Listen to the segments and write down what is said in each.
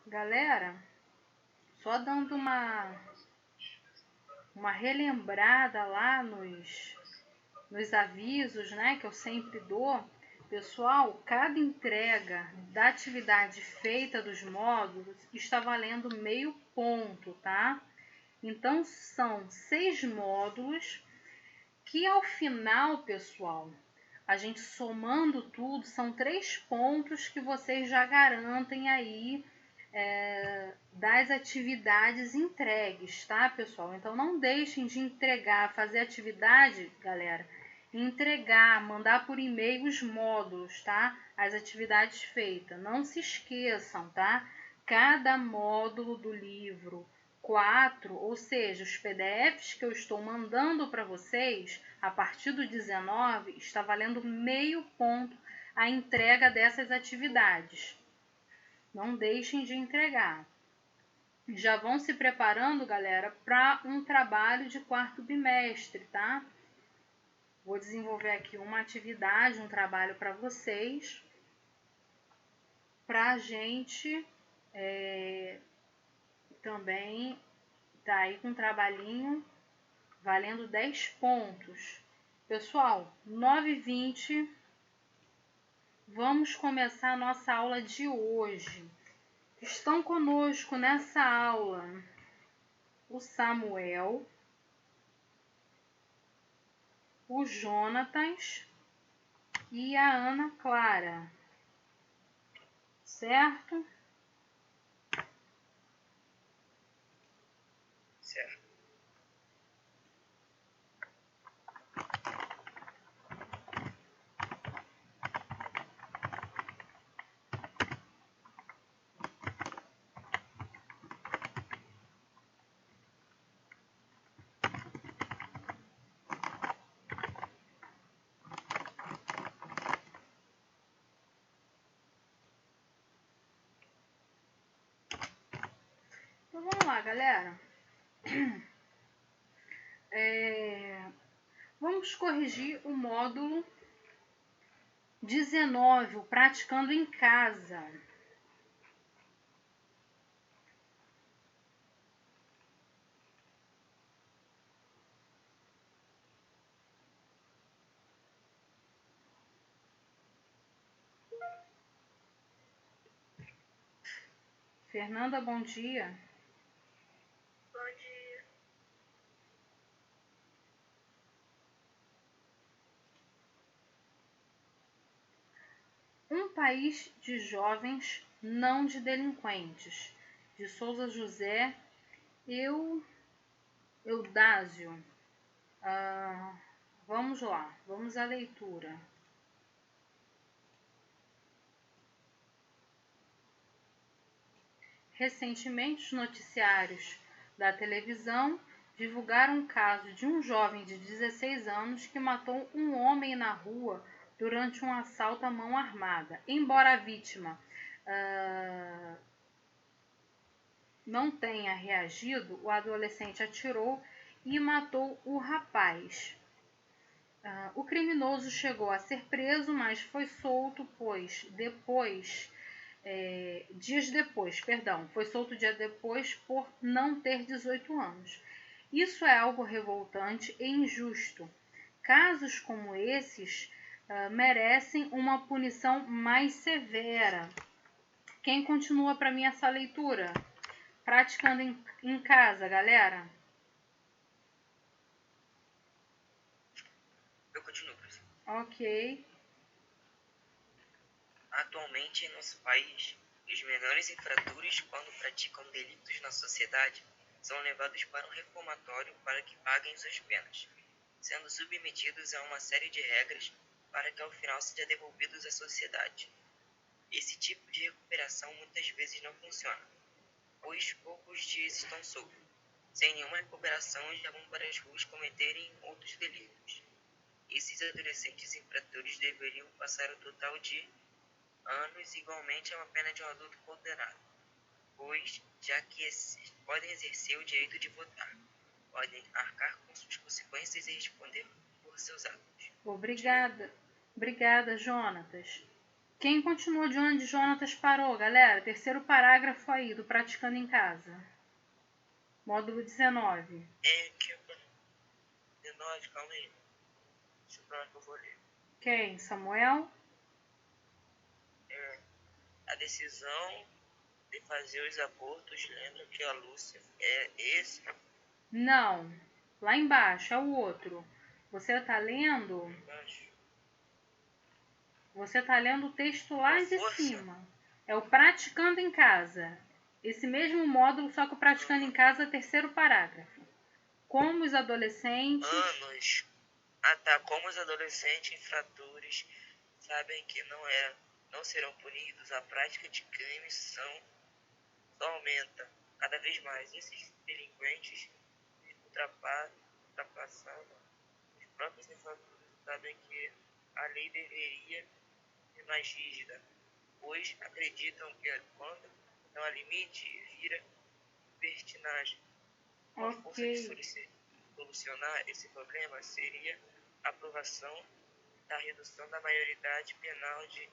Galera, só dando uma relembrada lá nos avisos, né, que eu sempre dou. Pessoal, cada entrega da atividade feita dos módulos está valendo meio ponto, tá? Então, são 6 módulos que ao final, pessoal, a gente somando tudo, são 3 pontos que vocês já garantem aí das atividades entregues, tá, pessoal? Então, não deixem de entregar, fazer atividade, galera, entregar, mandar por e-mail os módulos, tá? As atividades feitas. Não se esqueçam, tá? Cada módulo do livro 4, ou seja, os PDFs que eu estou mandando para vocês, a partir do 19, está valendo meio ponto a entrega dessas atividades. Não deixem de entregar. Já vão se preparando, galera, para um trabalho de quarto bimestre, tá? Vou desenvolver aqui uma atividade, um trabalho para vocês, para a gente também tá aí com um trabalhinho valendo 10 pontos. Pessoal, 9h20, vamos começar a nossa aula de hoje. Estão conosco nessa aula o Samuel, o Jonatas e a Ana Clara, certo? Certo. Então vamos lá, galera. Vamos corrigir o módulo 19, o praticando em casa. Fernanda, bom dia. Bom dia. Um país de jovens, não de delinquentes. De Souza José Eudásio. Vamos lá, vamos à leitura. Recentemente, os noticiários da televisão divulgaram um caso de um jovem de 16 anos que matou um homem na rua durante um assalto à mão armada. Embora a vítima não tenha reagido, o adolescente atirou e matou o rapaz. O criminoso chegou a ser preso, mas foi solto, foi solto dia depois por não ter 18 anos. Isso é algo revoltante e injusto. Casos como esses merecem uma punição mais severa. Quem continua para mim essa leitura? Praticando em casa, galera. Eu continuo, professor. Ok. Atualmente, em nosso país, os menores infratores, quando praticam delitos na sociedade, são levados para um reformatório para que paguem suas penas, sendo submetidos a uma série de regras para que ao final sejam devolvidos à sociedade. Esse tipo de recuperação muitas vezes não funciona, pois poucos dias estão soltos, sem nenhuma recuperação e já vão para as ruas cometerem outros delitos. Esses adolescentes infratores deveriam passar o total de anos igualmente a uma pena de um adulto condenado, pois, já que podem exercer o direito de votar, podem arcar com suas consequências e responder por seus atos. Obrigada, Jonatas. Quem continuou de onde Jonatas parou, galera? Terceiro parágrafo aí, do Praticando em Casa. Módulo 19. Que 19, calma aí. Deixa eu ver que eu vou ler. Quem? Samuel? A decisão de fazer os abortos, lembra que a Lúcia é esse? Não. Lá embaixo, é o outro. Você tá lendo? Embaixo. Você tá lendo o texto lá Com de força. cima. É o Praticando em Casa. Esse mesmo módulo, só que o Praticando em Casa, terceiro parágrafo. Como os adolescentes... Anos. Tá. Como os adolescentes infratores sabem que não serão punidos, a prática de crimes só aumenta cada vez mais. Esses delinquentes ultrapassando os próprios infratores sabem que a lei deveria ser mais rígida, pois acreditam que quando não há limite, vira libertinagem. Uma força de solucionar esse problema seria a aprovação da redução da maioridade penal de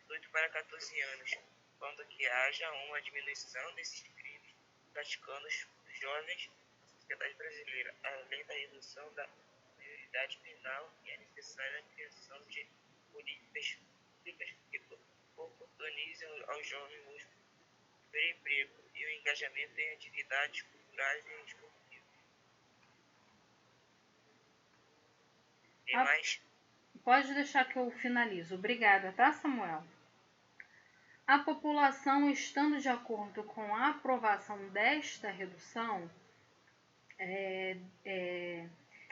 18 para 14 anos, quando que haja uma diminuição desses crimes praticados por jovens na sociedade brasileira. Além da redução da maioridade penal, é necessária a criação de políticas públicas que oportunizem aos jovens o primeiro emprego e o engajamento em atividades culturais e esportivas. Tem mais? Pode deixar que eu finalizo. Obrigada, tá, Samuel? A população, estando de acordo com a aprovação desta redução,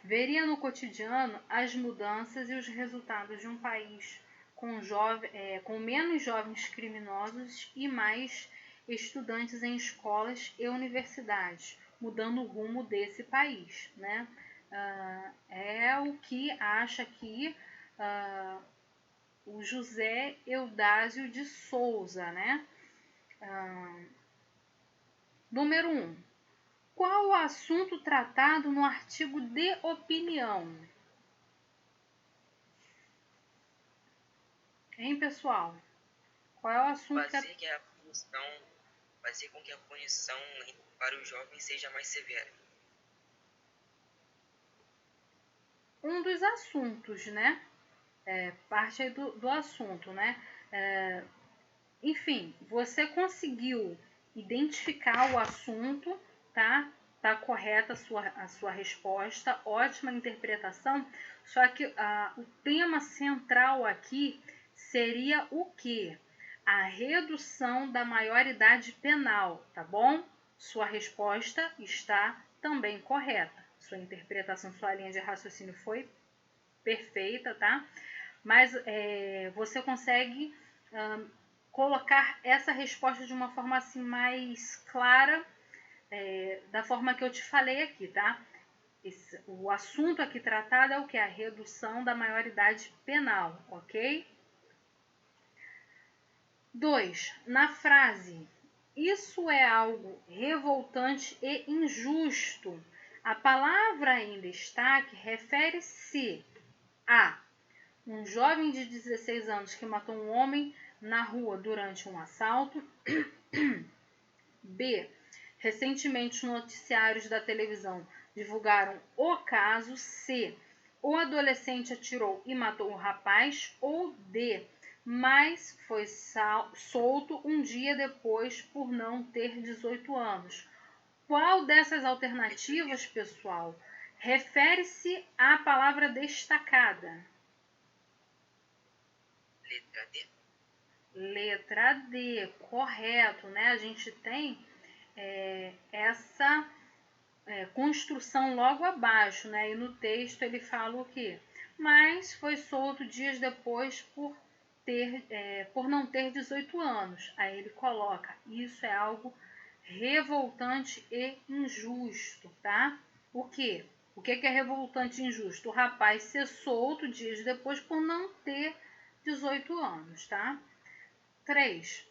veria no cotidiano as mudanças e os resultados de um país com menos jovens criminosos e mais estudantes em escolas e universidades, mudando o rumo desse país, né? É o que acha aqui o José Eudásio de Souza, né? Número 1. Qual o assunto tratado no artigo de opinião? Hein, pessoal? Qual é o assunto fazer com que a punição para os jovens seja mais severa. Um dos assuntos, né? Parte aí do assunto, né? Enfim, você conseguiu identificar o assunto, tá? Tá correta a sua resposta, ótima interpretação. Só que o tema central aqui seria o quê? A redução da maioridade penal, tá bom? Sua resposta está também correta. Sua interpretação, sua linha de raciocínio foi perfeita, tá? Mas você consegue colocar essa resposta de uma forma assim mais clara, da forma que eu te falei aqui, tá? O assunto aqui tratado é o que? A redução da maioridade penal, ok? 2. Na frase, isso é algo revoltante e injusto. A palavra em destaque refere-se a um jovem de 16 anos que matou um homem na rua durante um assalto. B. Recentemente, os noticiários da televisão divulgaram o caso. C. O adolescente atirou e matou o rapaz. Ou D. Mas foi solto um dia depois por não ter 18 anos. Qual dessas alternativas, pessoal, refere-se à palavra destacada? Letra D. Letra D, correto, né? A gente tem essa construção logo abaixo, né? E no texto ele fala o quê? Mas foi solto dias depois por não ter 18 anos. Aí ele coloca, isso é algo revoltante e injusto, tá? O quê? O que é revoltante e injusto? O rapaz ser solto dias depois por não ter 18 anos, tá? 3.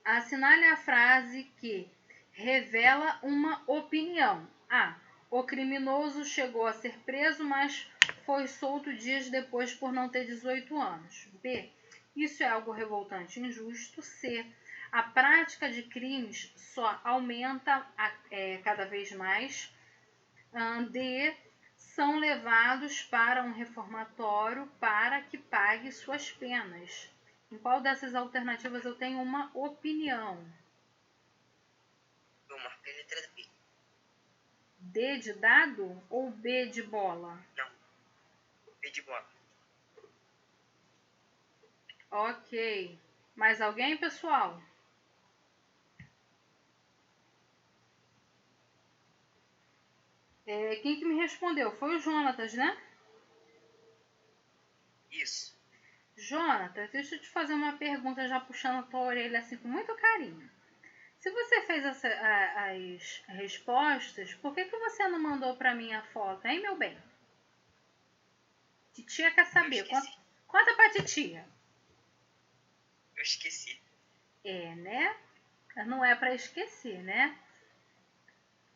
Assinale a frase que revela uma opinião. A. O criminoso chegou a ser preso, mas foi solto dias depois por não ter 18 anos. B. Isso é algo revoltante e injusto. C. A prática de crimes só aumenta cada vez mais. D. São levados para um reformatório para que pague suas penas. Em qual dessas alternativas eu tenho uma opinião? Eu marquei a letra B. D de dado ou B de bola? Não. B de bola. Ok. Mais alguém, pessoal? Quem que me respondeu? Foi o Jonatas, né? Isso. Jonatas, deixa eu te fazer uma pergunta já puxando a tua orelha assim com muito carinho. Se você fez as respostas, por que você não mandou para mim a foto, hein, meu bem? Titia quer Eu saber. esqueci. Conta pra titia. Eu esqueci. Né? Não é para esquecer, né?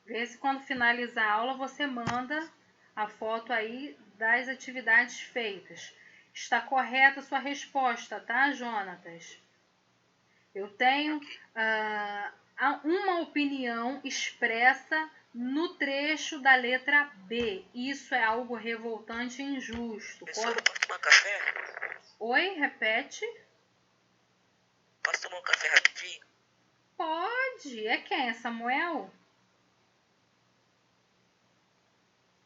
Vê se quando finalizar a aula você manda a foto aí das atividades feitas. Está correta a sua resposta, tá, Jonatas? Eu tenho uma opinião expressa no trecho da letra B. Isso é algo revoltante e injusto. Professora, posso tomar café? Oi, repete. Posso tomar um café rapidinho? Pode. É quem? É Samuel?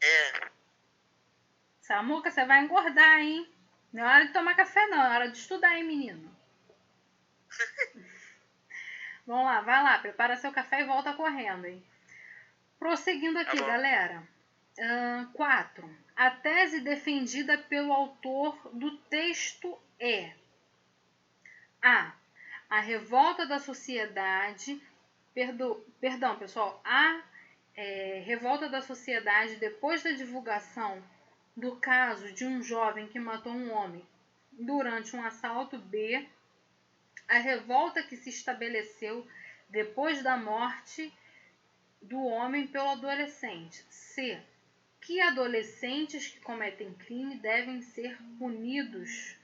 É. Samuca, você vai engordar, hein? Não é hora de tomar café, não. É hora de estudar, hein, menino? Vamos lá, vai lá. Prepara seu café e volta correndo, hein? Prosseguindo aqui, Tá bom. galera. 4. A tese defendida pelo autor do texto é: A. A revolta da sociedade. Perdão, pessoal. A revolta da sociedade depois da divulgação do caso de um jovem que matou um homem durante um assalto. B. A revolta que se estabeleceu depois da morte do homem pelo adolescente. C. Que adolescentes que cometem crime devem ser punidos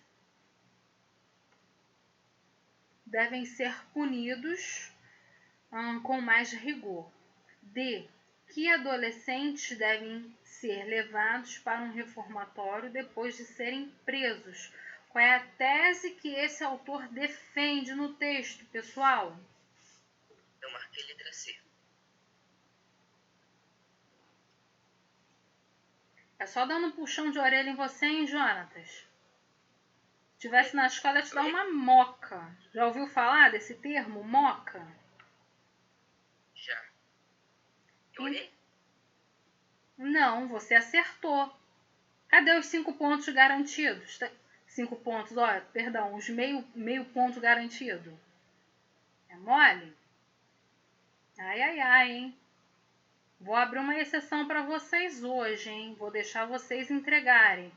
com mais rigor. D. Que adolescentes devem ser levados para um reformatório depois de serem presos. Qual é a tese que esse autor defende no texto, pessoal? Eu marquei a letra C. É só dando um puxão de orelha em você, hein, Jonatas? Se estivesse na escola, eu ia te dar uma moca. Já ouviu falar desse termo, moca? Já. Eu errei? Não, você acertou. Cadê os 5 pontos garantidos? 5 pontos, perdão, os meio ponto garantido. É mole? Ai, ai, ai, hein? Vou abrir uma exceção para vocês hoje, hein? Vou deixar vocês entregarem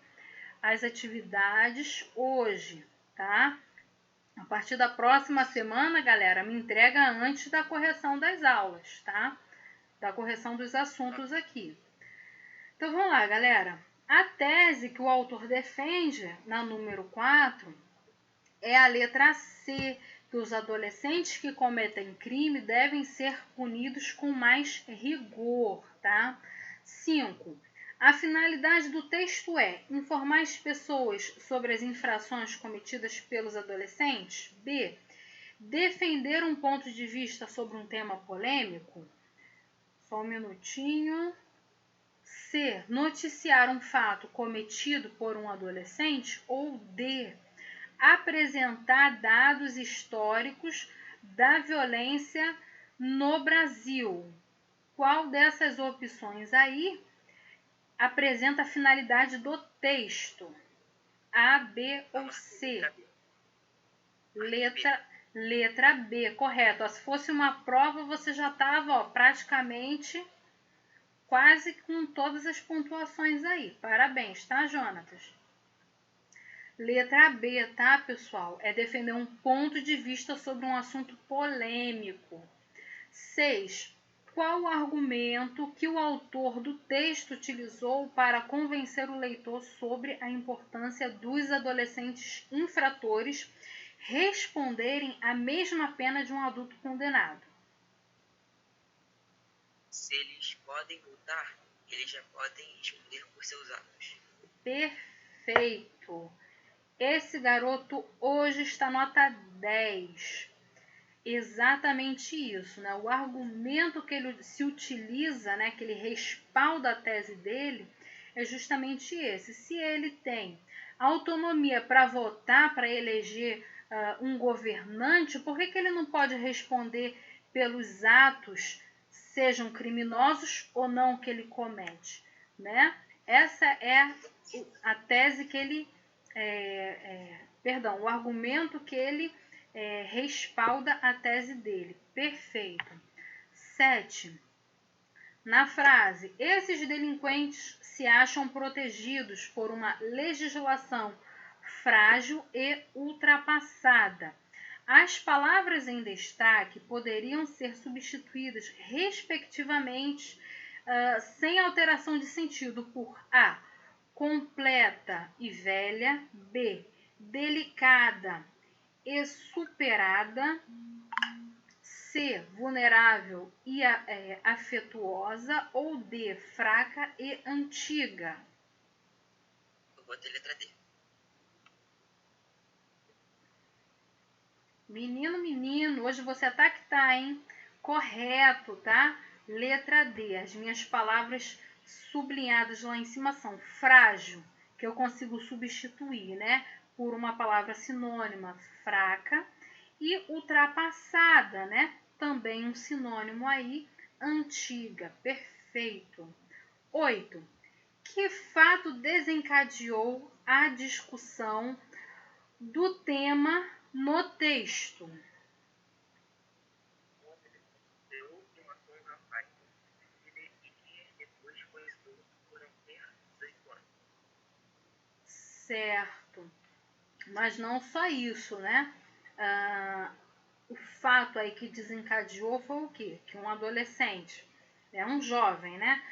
as atividades hoje, tá? A partir da próxima semana, galera, me entrega antes da correção das aulas, tá? Da correção dos assuntos aqui. Então, vamos lá, galera. A tese que o autor defende, na número 4, é a letra C, que os adolescentes que cometem crime devem ser punidos com mais rigor, tá? 5. A finalidade do texto é informar as pessoas sobre as infrações cometidas pelos adolescentes. B. Defender um ponto de vista sobre um tema polêmico. Só um minutinho. C. Noticiar um fato cometido por um adolescente. Ou D. Apresentar dados históricos da violência no Brasil. Qual dessas opções aí apresenta a finalidade do texto? A, B ou C? Letra B, correto. Se fosse uma prova, você já estava praticamente quase com todas as pontuações aí. Parabéns, tá, Jonatas? Letra B, tá, pessoal? É defender um ponto de vista sobre um assunto polêmico. 6. Qual o argumento que o autor do texto utilizou para convencer o leitor sobre a importância dos adolescentes infratores responderem a mesma pena de um adulto condenado? Se eles podem lutar, eles já podem responder por seus atos. Perfeito! Esse garoto hoje está nota 10. Exatamente isso, né? O argumento que ele se utiliza, né, que ele respalda a tese dele, é justamente esse. Se ele tem autonomia para votar, para eleger um governante, por que ele não pode responder pelos atos, sejam criminosos ou não, que ele comete, né? Essa é a tese que ele, o argumento que ele respalda a tese dele. Perfeito. 7. Na frase, esses delinquentes se acham protegidos por uma legislação frágil e ultrapassada. As palavras em destaque poderiam ser substituídas, respectivamente, sem alteração de sentido, por A, completa e velha, B, delicada e superada, C, vulnerável e afetuosa, ou D, fraca e antiga? Eu vou ter letra D. Menino, hoje você tá que tá, hein? Correto, tá? Letra D. As minhas palavras sublinhadas lá em cima são frágil, que eu consigo substituir, né, por uma palavra sinônima, fraca, e ultrapassada, né? Também um sinônimo aí, antiga. Perfeito. 8. Que fato desencadeou a discussão do tema no texto? O homem recebeu e matou um rapaz. Ele depois foi solto por não ter 18 anos. Certo. Mas não só isso, né? O fato aí que desencadeou foi o quê? Que um adolescente, um jovem, né,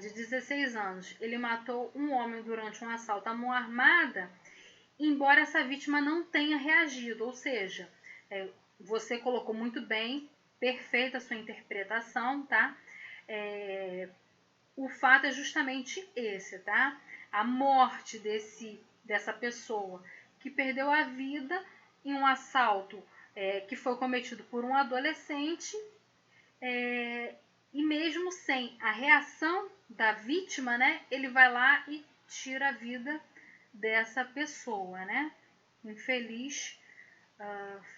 de 16 anos, ele matou um homem durante um assalto à mão armada, embora essa vítima não tenha reagido. Ou seja, você colocou muito bem, perfeita a sua interpretação, tá? O fato é justamente esse, tá? A morte dessa pessoa que perdeu a vida em um assalto que foi cometido por um adolescente, e mesmo sem a reação da vítima, né, ele vai lá e tira a vida dessa pessoa, né? Infeliz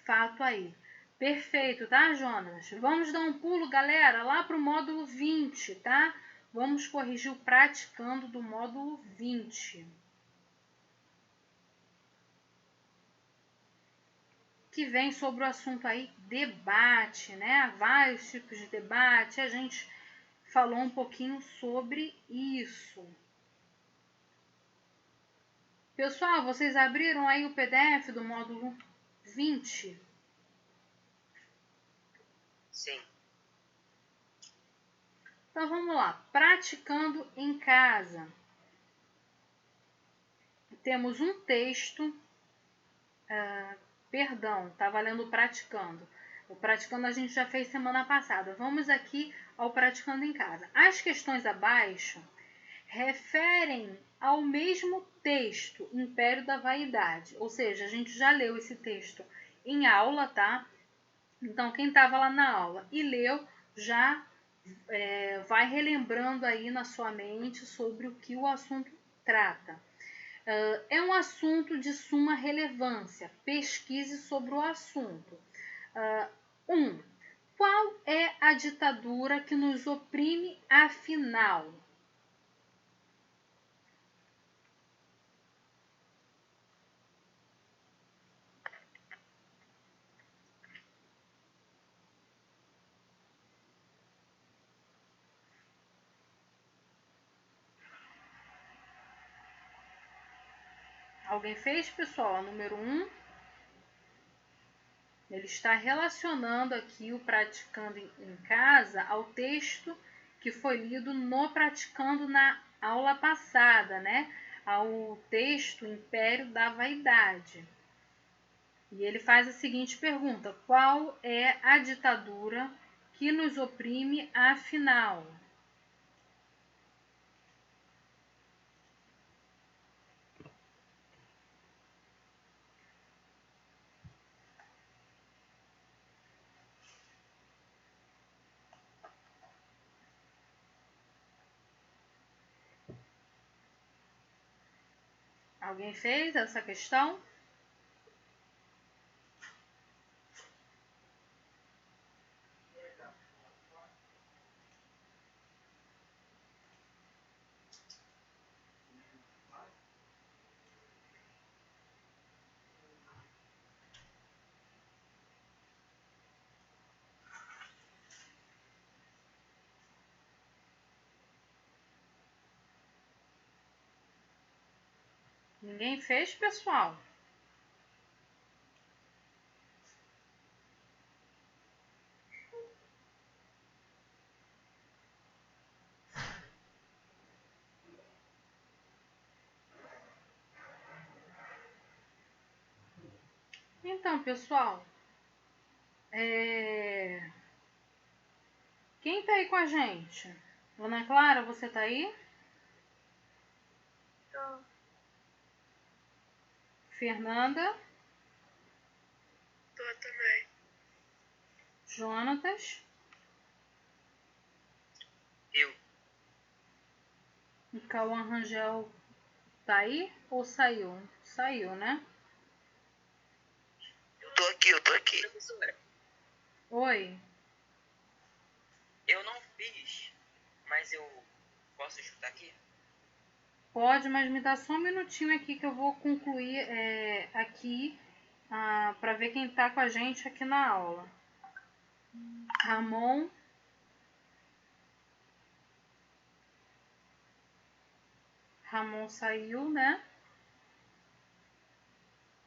fato aí. Perfeito, tá, Jonas? Vamos dar um pulo, galera, lá para o módulo 20, tá? Vamos corrigir o praticando do módulo 20. Que vem sobre o assunto aí, debate, né? Vários tipos de debate. A gente falou um pouquinho sobre isso. Pessoal, vocês abriram aí o PDF do módulo 20? Sim. Então vamos lá, praticando em casa. Temos um texto, estava lendo o praticando. O praticando a gente já fez semana passada. Vamos aqui ao praticando em casa. As questões abaixo referem ao mesmo texto, Império da Vaidade. Ou seja, a gente já leu esse texto em aula, tá? Então, quem estava lá na aula e leu, já vai relembrando aí na sua mente sobre o que o assunto trata. É um assunto de suma relevância. Pesquise sobre o assunto. 1. Qual é a ditadura que nos oprime afinal? Alguém fez, pessoal? Número 1. Ele está relacionando aqui o praticando em casa ao texto que foi lido no praticando na aula passada, né? Ao texto Império da Vaidade. E ele faz a seguinte pergunta: qual é a ditadura que nos oprime afinal? Alguém fez essa questão? Ninguém fez, pessoal? Então, pessoal, quem tá aí com a gente? Ana Clara, você tá aí? Tô. Fernanda? Tô também. Jonatas? Eu. O Cauã Rangel tá aí ou saiu? Saiu, né? Eu tô aqui. Professora, Oi. eu não fiz, mas eu posso chutar aqui? Pode, mas me dá só um minutinho aqui que eu vou concluir aqui para ver quem tá com a gente aqui na aula. Ramon. Ramon saiu, né?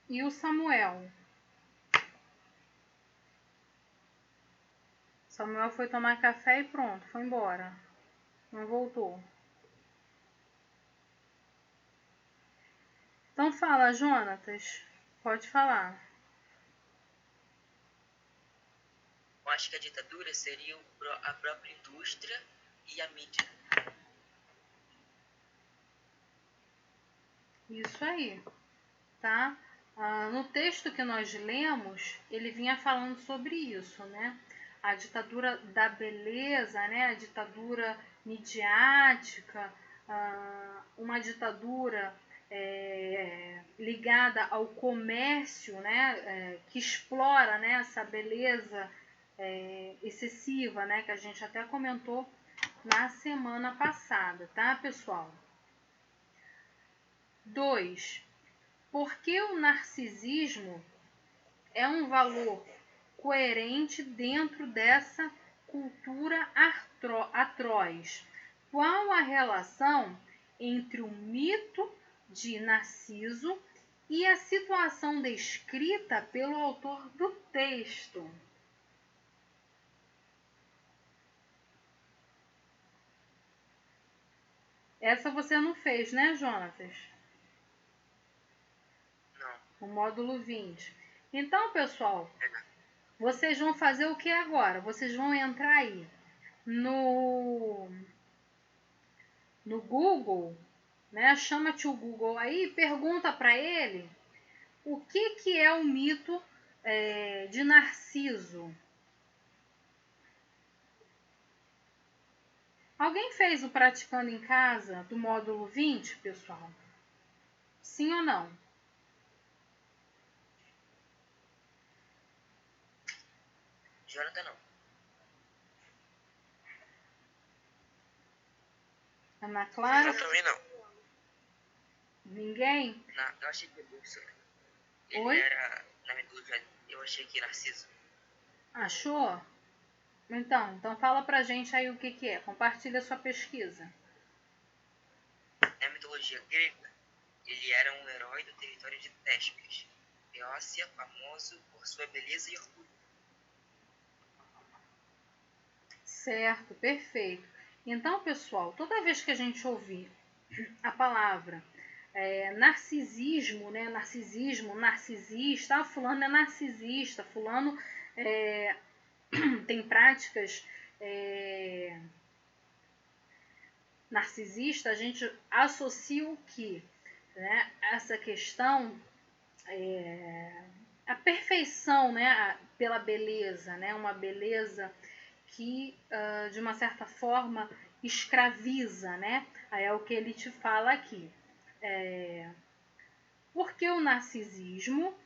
E o Samuel. Samuel foi tomar café e pronto, foi embora. Não voltou. Então fala, Jonatas. Pode falar. Eu acho que a ditadura seria a própria indústria e a mídia. Isso aí, tá? No texto que nós lemos, ele vinha falando sobre isso, né? A ditadura da beleza, né? A ditadura midiática, uma ditadura ligada ao comércio, né? Que explora, né? Essa beleza excessiva, né? Que a gente até comentou na semana passada, tá, pessoal? 2. Por que o narcisismo é um valor coerente dentro dessa cultura atroz? Qual a relação entre o mito de Narciso e a situação descrita pelo autor do texto? Essa você não fez, né, Jonatas? Não. O módulo 20. Então, pessoal, vocês vão fazer o que agora? Vocês vão entrar aí no Google, né? Chama-te o Google aí e pergunta para ele o que é o mito de Narciso. Alguém fez o Praticando em Casa do módulo 20, pessoal? Sim ou não? Jonathan não. Ana Clara? Eu também não. Ninguém? Não, eu achei que Urso. Oi? Ele era, na mitologia, eu achei que Narciso. Achou? Então fala pra gente aí o que é. Compartilha sua pesquisa. Na mitologia grega, ele era um herói do território de Téspias, Beócia, famoso por sua beleza e orgulho. Certo, perfeito. Então, pessoal, toda vez que a gente ouvir a palavra narcisismo, né? Narcisismo, narcisista, fulano é narcisista, fulano tem práticas narcisista, a gente associa o que? Né? Essa questão, a perfeição, né? Pela beleza, né? Uma beleza que, de uma certa forma, escraviza, né? Aí é o que ele te fala aqui. Porque o narcisismo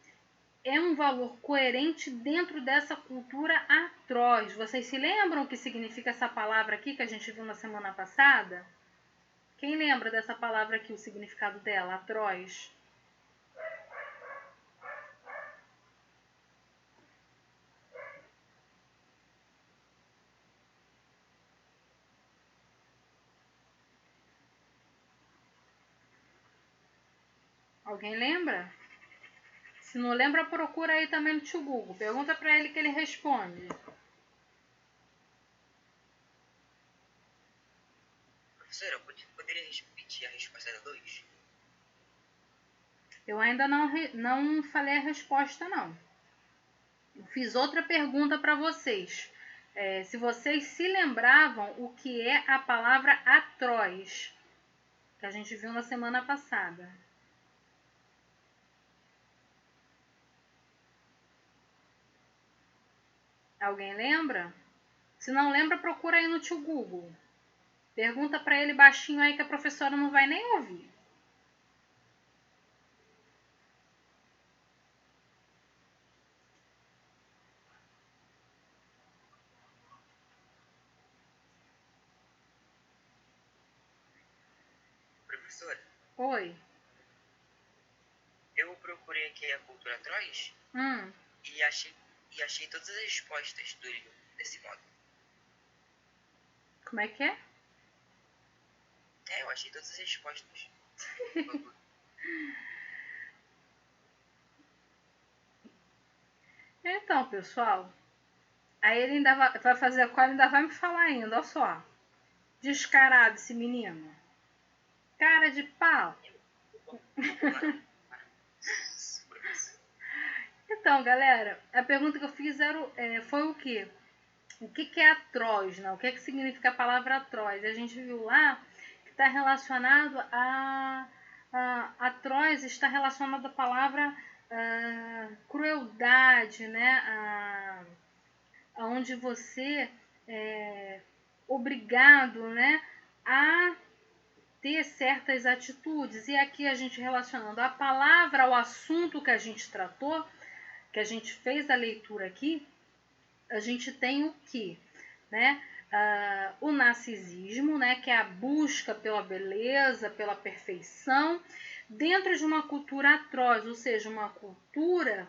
é um valor coerente dentro dessa cultura atroz. Vocês se lembram o que significa essa palavra aqui que a gente viu na semana passada? Quem lembra dessa palavra aqui, o significado dela, atroz? Alguém lembra? Se não lembra, procura aí também no tio Google. Pergunta para ele que ele responde. Professora, poderia repetir a resposta da 2? Eu ainda não falei a resposta, não. Eu fiz outra pergunta para vocês. Se vocês se lembravam o que é a palavra atroz, que a gente viu na semana passada. Alguém lembra? Se não lembra, procura aí no tio Google. Pergunta para ele baixinho aí que a professora não vai nem ouvir. Professora, Oi. eu procurei aqui a cultura atroz Hum. e achei todas as respostas do livro desse modo. Como é que é? Eu achei todas as respostas. Então, pessoal, aí ele ainda vai fazer a cola e ainda vai me falar ainda, olha só. Descarado esse menino. Cara de pau. Então, galera, a pergunta que eu fiz foi o quê? O que é atroz, né? O que significa a palavra atroz? A gente viu lá que está relacionado a atroz, está relacionado à palavra crueldade, né? Onde você é obrigado, né, a ter certas atitudes. E aqui a gente relacionando a palavra ao assunto que a gente tratou, que a gente fez a leitura aqui, a gente tem o que? Né? O narcisismo, né, que é a busca pela beleza, pela perfeição, dentro de uma cultura atroz, ou seja, uma cultura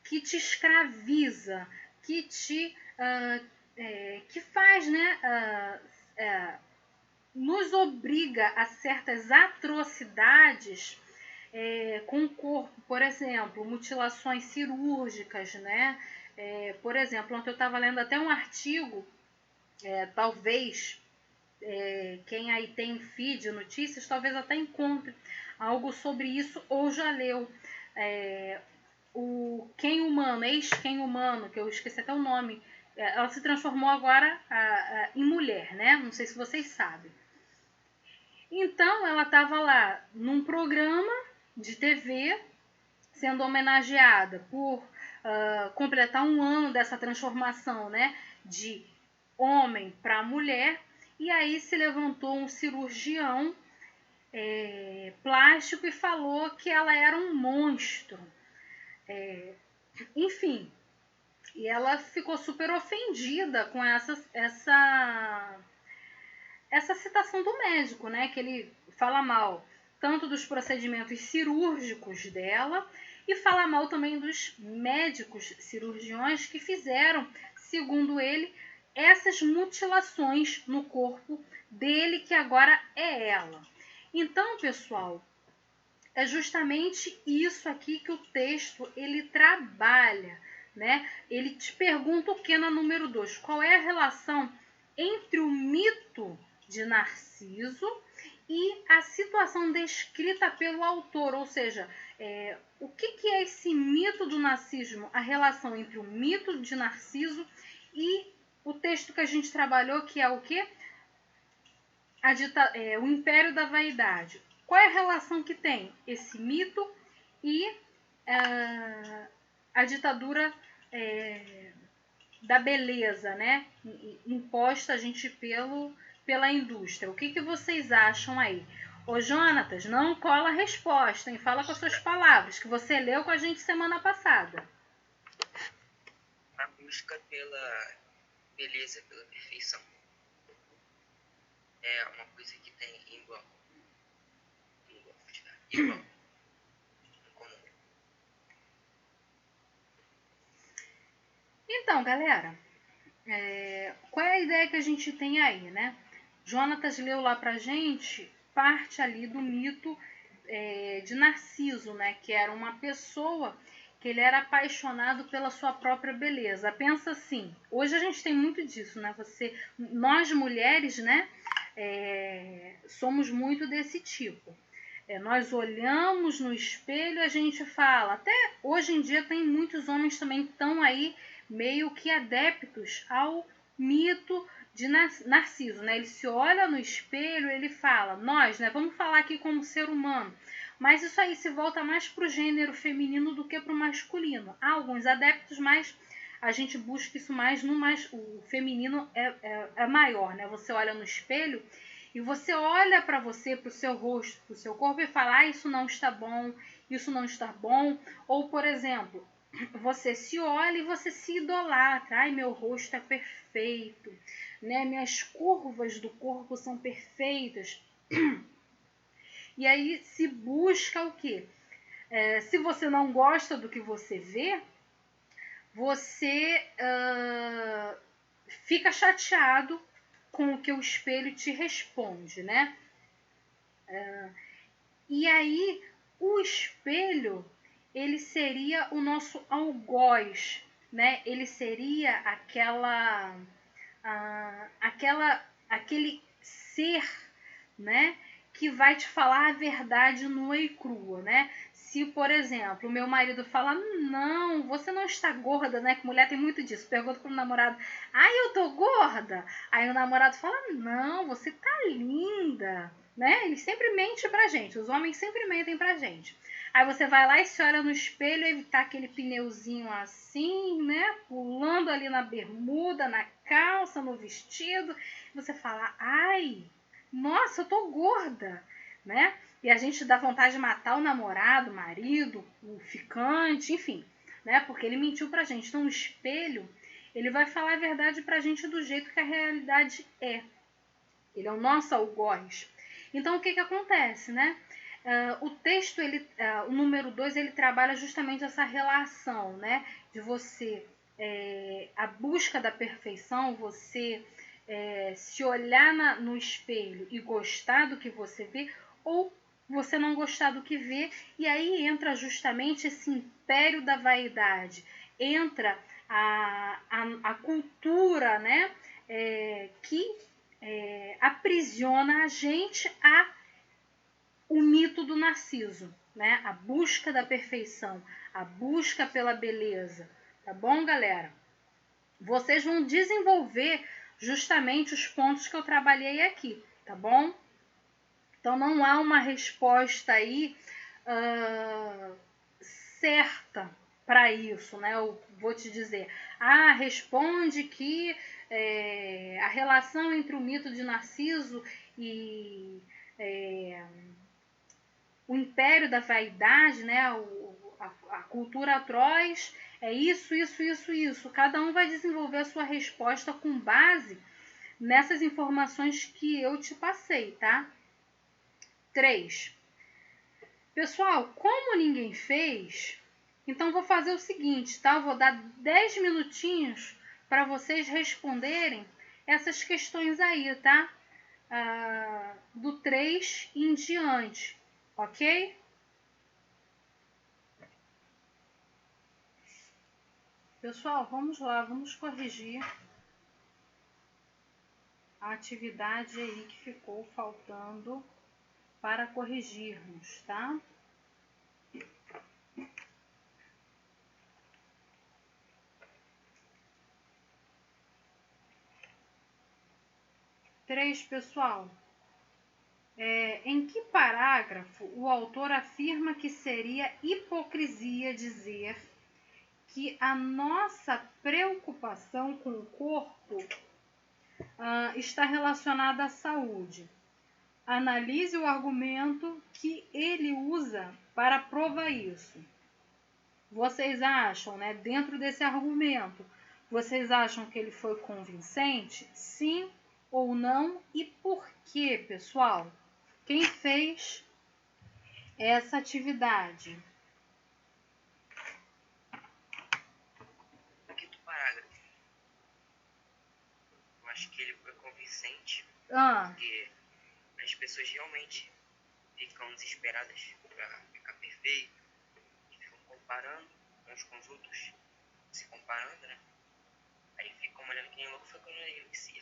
que te escraviza, que te que faz, né, nos obriga a certas atrocidades com o corpo, por exemplo, mutilações cirúrgicas, né? Por exemplo, ontem eu estava lendo até um artigo, talvez quem aí tem feed notícias, talvez até encontre algo sobre isso ou já leu. O Quem Humano, Ex-Quem Humano, que eu esqueci até o nome, ela se transformou agora em mulher, né? Não sei se vocês sabem. Então, ela estava lá num programa de TV, sendo homenageada por completar um ano dessa transformação, né, de homem para mulher, e aí se levantou um cirurgião plástico e falou que ela era um monstro. Enfim, e ela ficou super ofendida com essa citação do médico, né, que ele fala mal tanto dos procedimentos cirúrgicos dela e fala mal também dos médicos cirurgiões que fizeram, segundo ele, essas mutilações no corpo dele, que agora é ela. Então, pessoal, é justamente isso aqui que o texto ele trabalha, né? Ele te pergunta o que na número 2? Qual é a relação entre o mito de Narciso e a situação descrita pelo autor, ou seja, o que é esse mito do narcisismo, a relação entre o mito de Narciso e o texto que a gente trabalhou, que é o quê? O Império da Vaidade. Qual é a relação que tem esse mito e a ditadura da beleza, né? Imposta a gente pela indústria. O que vocês acham aí? Ô Jonatas, não cola a resposta, hein? Fala com as suas palavras, que você leu com a gente semana passada. A busca pela beleza, pela perfeição. É uma coisa que tem igual em comum. Então, galera, qual é a ideia que a gente tem aí, né? Jonatas leu lá pra gente parte ali do mito de Narciso, né? Que era uma pessoa que ele era apaixonado pela sua própria beleza. Pensa assim, hoje a gente tem muito disso, né? Nós mulheres, né? Somos muito desse tipo. Nós olhamos no espelho e a gente fala. Até hoje em dia tem muitos homens também que estão aí meio que adeptos ao mito de Narciso, né? Ele se olha no espelho, ele fala, nós, né? Vamos falar aqui como ser humano, mas isso aí se volta mais para o gênero feminino do que para o masculino. Há alguns adeptos, mas a gente busca isso mais o feminino é maior, né? Você olha no espelho e você olha para você, para o seu rosto, para o seu corpo e fala, isso não está bom, isso não está bom. Ou, por exemplo, você se olha e você se idolatra. Ai, meu rosto é perfeito, né? Minhas curvas do corpo são perfeitas. E aí se busca o quê? Se você não gosta do que você vê, você fica chateado com o que o espelho te responde, né? E aí o espelho, ele seria o nosso algoz, né? Ele seria aquele ser, né, que vai te falar a verdade nua e crua, né? Se, por exemplo, o meu marido fala, não, você não está gorda, né? Que mulher tem muito disso. Pergunta pro namorado, ai, eu tô gorda? Aí o namorado fala, não, você tá linda, né? Ele sempre mente pra gente, os homens sempre mentem pra gente. Aí você vai lá e se olha no espelho e tá aquele pneuzinho assim, né? Pulando ali na bermuda, na calça, no vestido. Você fala, ai, nossa, eu tô gorda, né? E a gente dá vontade de matar o namorado, o marido, o ficante, enfim, né? Porque ele mentiu pra gente. Então o espelho, ele vai falar a verdade pra gente do jeito que a realidade é. Ele é o nosso algoz. Então o que acontece, né? O texto, o número 2, ele trabalha justamente essa relação, né? De você, a busca da perfeição, você se olhar no espelho e gostar do que você vê, ou você não gostar do que vê, e aí entra justamente esse império da vaidade, entra a cultura, né? Que aprisiona a gente o mito do Narciso, né? A busca da perfeição, a busca pela beleza, tá bom, galera? Vocês vão desenvolver justamente os pontos que eu trabalhei aqui, tá bom? Então não há uma resposta aí certa para isso, né? Eu vou te dizer, responde que a relação entre o mito de Narciso e o império da vaidade, né? A cultura atroz é isso. Cada um vai desenvolver a sua resposta com base nessas informações que eu te passei, tá? 3. Pessoal, como ninguém fez, então vou fazer o seguinte, tá? Eu vou dar 10 minutinhos para vocês responderem essas questões aí, tá? Do 3 em diante, ok? Pessoal, vamos lá, vamos corrigir a atividade aí que ficou faltando para corrigirmos, tá? Três, pessoal. Em que parágrafo o autor afirma que seria hipocrisia dizer que a nossa preocupação com o corpo está relacionada à saúde? Analise o argumento que ele usa para provar isso. Vocês acham, né, dentro desse argumento, vocês acham que ele foi convincente? Sim ou não? E por quê, pessoal? Quem fez essa atividade? O quinto parágrafo. Eu acho que ele foi convincente, porque as pessoas realmente ficam desesperadas para ficar perfeito, e ficam comparando uns com os outros, se comparando, né? Aí ficam olhando que nem louco, ficando anorexia.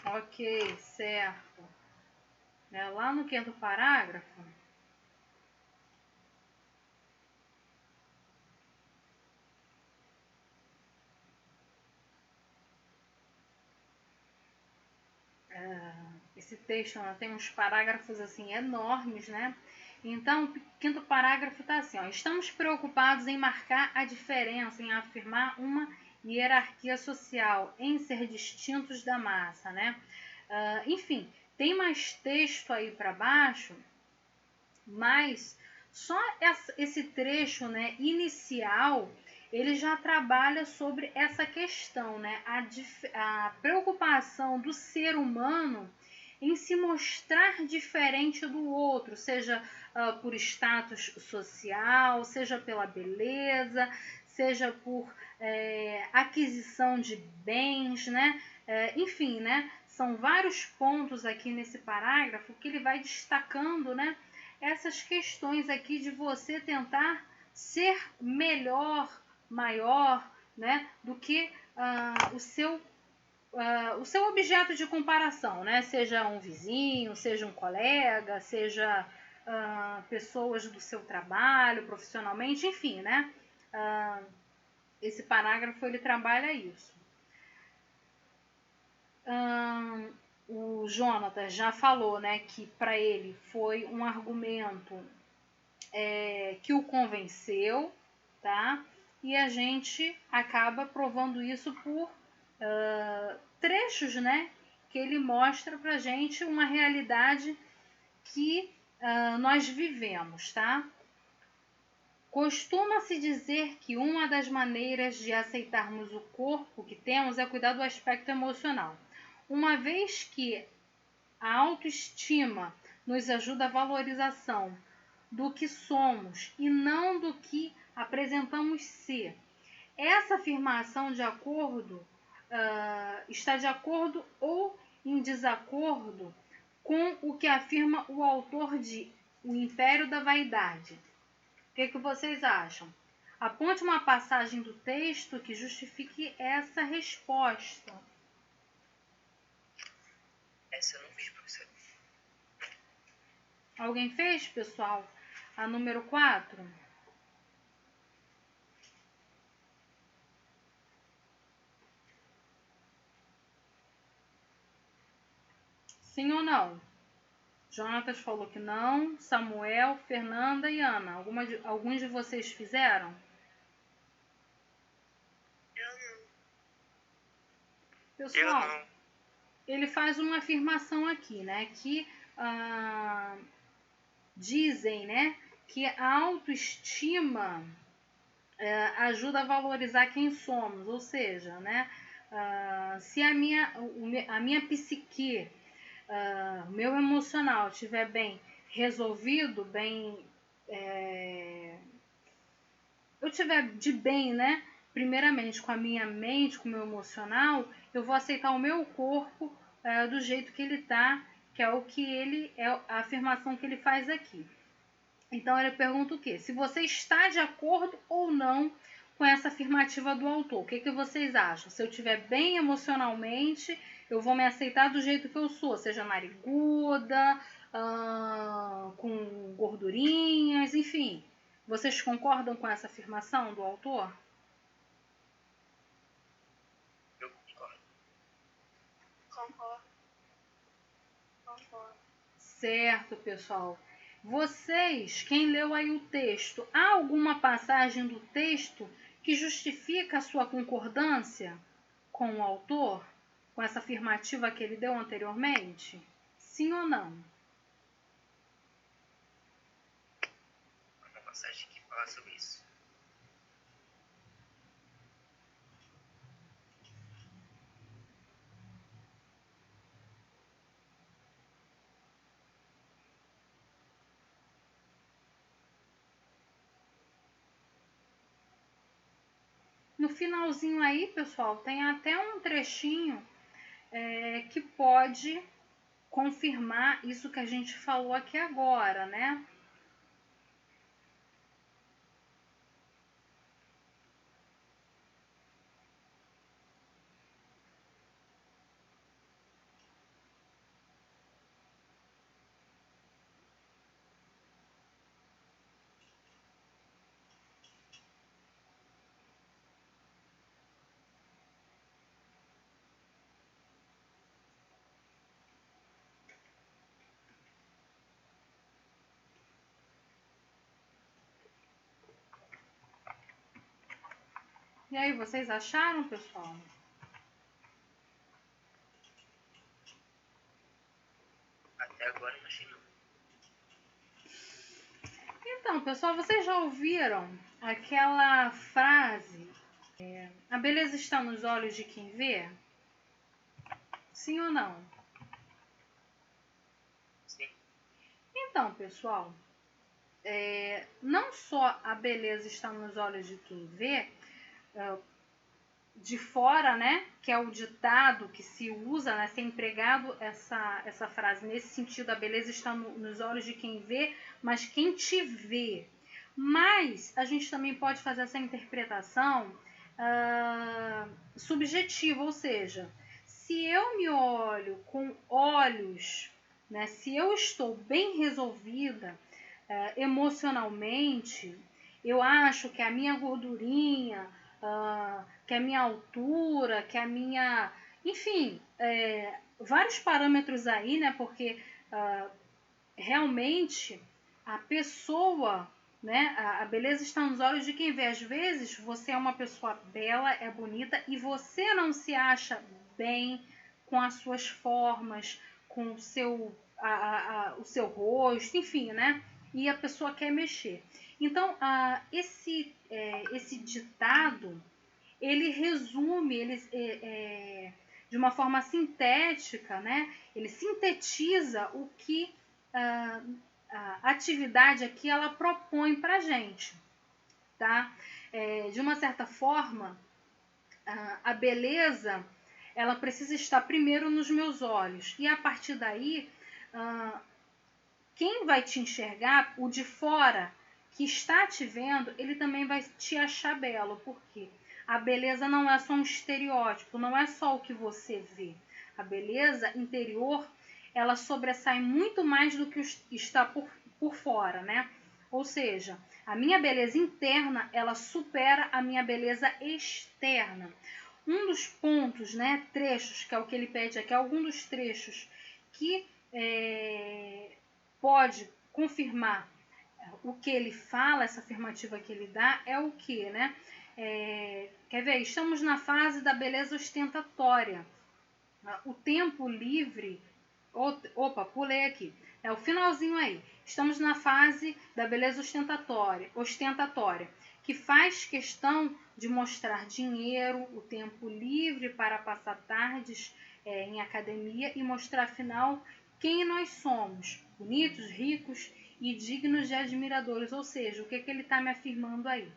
Ok, certo. Lá no quinto parágrafo, esse texto tem uns parágrafos assim enormes, né? Então, o quinto parágrafo está assim, ó: estamos preocupados em marcar a diferença, em afirmar uma hierarquia social, em ser distintos da massa, né? Enfim, tem mais texto aí para baixo, mas só esse trecho, né, inicial, ele já trabalha sobre essa questão, né, a preocupação do ser humano em se mostrar diferente do outro, seja por status social, seja pela beleza, seja por aquisição de bens, né? Enfim, né? São vários pontos aqui nesse parágrafo que ele vai destacando, né? Essas questões aqui de você tentar ser melhor, maior, né? Do que o seu objeto de comparação, né? Seja um vizinho, seja um colega, seja pessoas do seu trabalho, profissionalmente, enfim, né? Esse parágrafo ele trabalha isso. O Jonatas já falou, né, que para ele foi um argumento que o convenceu, tá? E a gente acaba provando isso por trechos, né, que ele mostra pra gente uma realidade que nós vivemos, tá? Costuma-se dizer que uma das maneiras de aceitarmos o corpo que temos é cuidar do aspecto emocional. Uma vez que a autoestima nos ajuda a valorização do que somos e não do que apresentamos ser. Essa afirmação está de acordo ou em desacordo com o que afirma o autor de O Império da Vaidade. O que vocês acham? Aponte uma passagem do texto que justifique essa resposta. Essa eu não fiz, professor. Alguém fez, pessoal? A número 4? Sim ou não? Jonatas falou que não. Samuel, Fernanda e Ana. Alguns de vocês fizeram? Eu não. Pessoal, Eu não. ele faz uma afirmação aqui, né? Que dizem, né? Que a autoestima ajuda a valorizar quem somos. Ou seja, né? Se a minha psique, meu emocional estiver bem resolvido, bem, eu estiver de bem, né? Primeiramente com a minha mente, com o meu emocional, eu vou aceitar o meu corpo do jeito que ele está, que é o que a afirmação que ele faz aqui. Então ele pergunta o quê? Se você está de acordo ou não com essa afirmativa do autor. O que vocês acham? Se eu estiver bem emocionalmente, eu vou me aceitar do jeito que eu sou, seja nariguda, com gordurinhas, enfim. Vocês concordam com essa afirmação do autor? Eu concordo. Concordo. Certo, pessoal. Vocês, quem leu aí o texto, há alguma passagem do texto que justifica a sua concordância com o autor? Com essa afirmativa que ele deu anteriormente? Sim ou não? Uma passagem que fala sobre isso. No finalzinho aí, pessoal, tem até um trechinho que pode confirmar isso que a gente falou aqui agora, né? E aí, vocês acharam, pessoal? Até agora não achei não. Então, pessoal, vocês já ouviram aquela frase: a beleza está nos olhos de quem vê? Sim ou não? Sim. Então, pessoal, não só a beleza está nos olhos de quem vê, de fora, né, que é o ditado que se usa, né, ser empregado essa frase nesse sentido: a beleza está nos olhos de quem vê, mas quem te vê. Mas a gente também pode fazer essa interpretação subjetiva, ou seja, se eu me olho com olhos, né, se eu estou bem resolvida emocionalmente, eu acho que a minha gordurinha, que a minha altura, que a minha... Enfim, vários parâmetros aí, né? Porque realmente a pessoa, né? A beleza está nos olhos de quem vê. Às vezes você é uma pessoa bela, é bonita, e você não se acha bem com as suas formas, com o seu rosto, enfim, né? E a pessoa quer mexer. Então, esse ditado, ele resume, de uma forma sintética, né? Ele sintetiza o que a atividade aqui ela propõe para a gente, tá? De uma certa forma, a beleza ela precisa estar primeiro nos meus olhos, e a partir daí quem vai te enxergar, o de fora que está te vendo, ele também vai te achar belo. Por quê? A beleza não é só um estereótipo, não é só o que você vê. A beleza interior, ela sobressai muito mais do que está por fora, né? Ou seja, a minha beleza interna, ela supera a minha beleza externa. Um dos pontos, né, trechos, que é o que ele pede aqui, algum dos trechos que pode confirmar o que ele fala, essa afirmativa que ele dá, é o que, né? Quer ver? Estamos na fase da beleza ostentatória. O tempo livre... Opa, pulei aqui. É o finalzinho aí. Estamos na fase da beleza ostentatória, que faz questão de mostrar dinheiro, o tempo livre para passar tardes em academia e mostrar, afinal, quem nós somos: bonitos, ricos e dignos de admiradores. Ou seja, o que ele está me afirmando aí?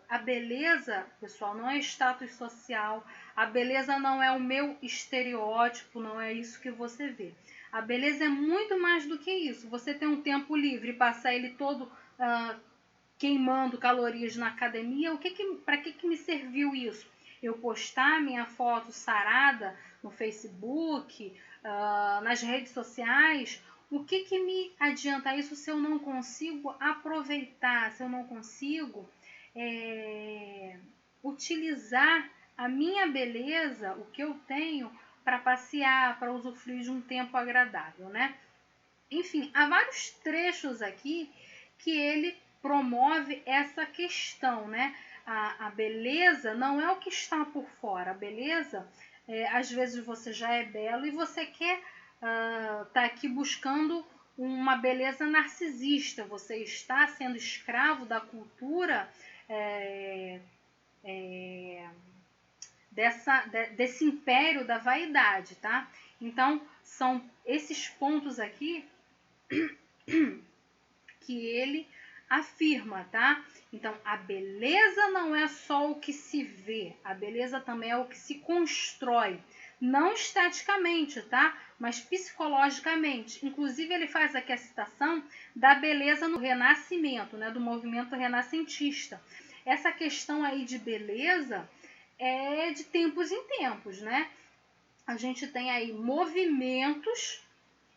A beleza, pessoal, não é status social, a beleza não é o meu estereótipo, não é isso que você vê. A beleza é muito mais do que isso. Você tem um tempo livre e passar ele todo queimando calorias na academia, para que me serviu isso? eu postar minha foto sarada no Facebook, nas redes sociais, o que me adianta isso se eu não consigo aproveitar, se eu não consigo utilizar a minha beleza, o que eu tenho, para passear, para usufruir de um tempo agradável, né? Enfim, há vários trechos aqui que ele promove essa questão, né? A beleza não é o que está por fora. A beleza, às vezes você já é belo e você quer tá aqui buscando uma beleza narcisista. Você está sendo escravo da cultura desse império da vaidade, tá? Então, são esses pontos aqui que ele afirma, tá? Então, a beleza não é só o que se vê, a beleza também é o que se constrói, não esteticamente, tá? Mas psicologicamente. Inclusive, ele faz aqui a citação da beleza no Renascimento, né? Do movimento renascentista. Essa questão aí de beleza é de tempos em tempos, né? A gente tem aí movimentos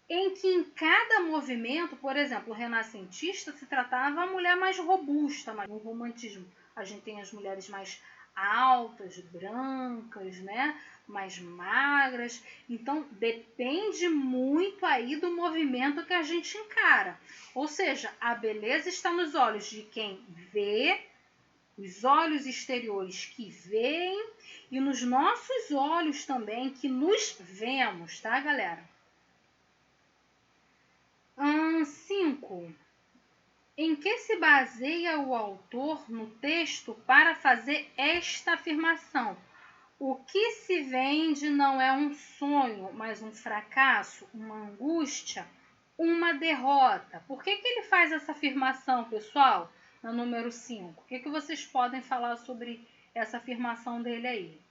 em que em cada movimento, por exemplo, o renascentista se tratava a mulher mais robusta, mas no romantismo a gente tem as mulheres mais altas, brancas, né? Mais magras. Então depende muito aí do movimento que a gente encara. Ou seja, a beleza está nos olhos de quem vê, os olhos exteriores que veem e nos nossos olhos também que nos vemos, tá, galera? 5. Em que se baseia o autor no texto para fazer esta afirmação? O que se vende não é um sonho, mas um fracasso, uma angústia, uma derrota. Por que ele faz essa afirmação, pessoal? No número 5. O que vocês podem falar sobre essa afirmação dele aí?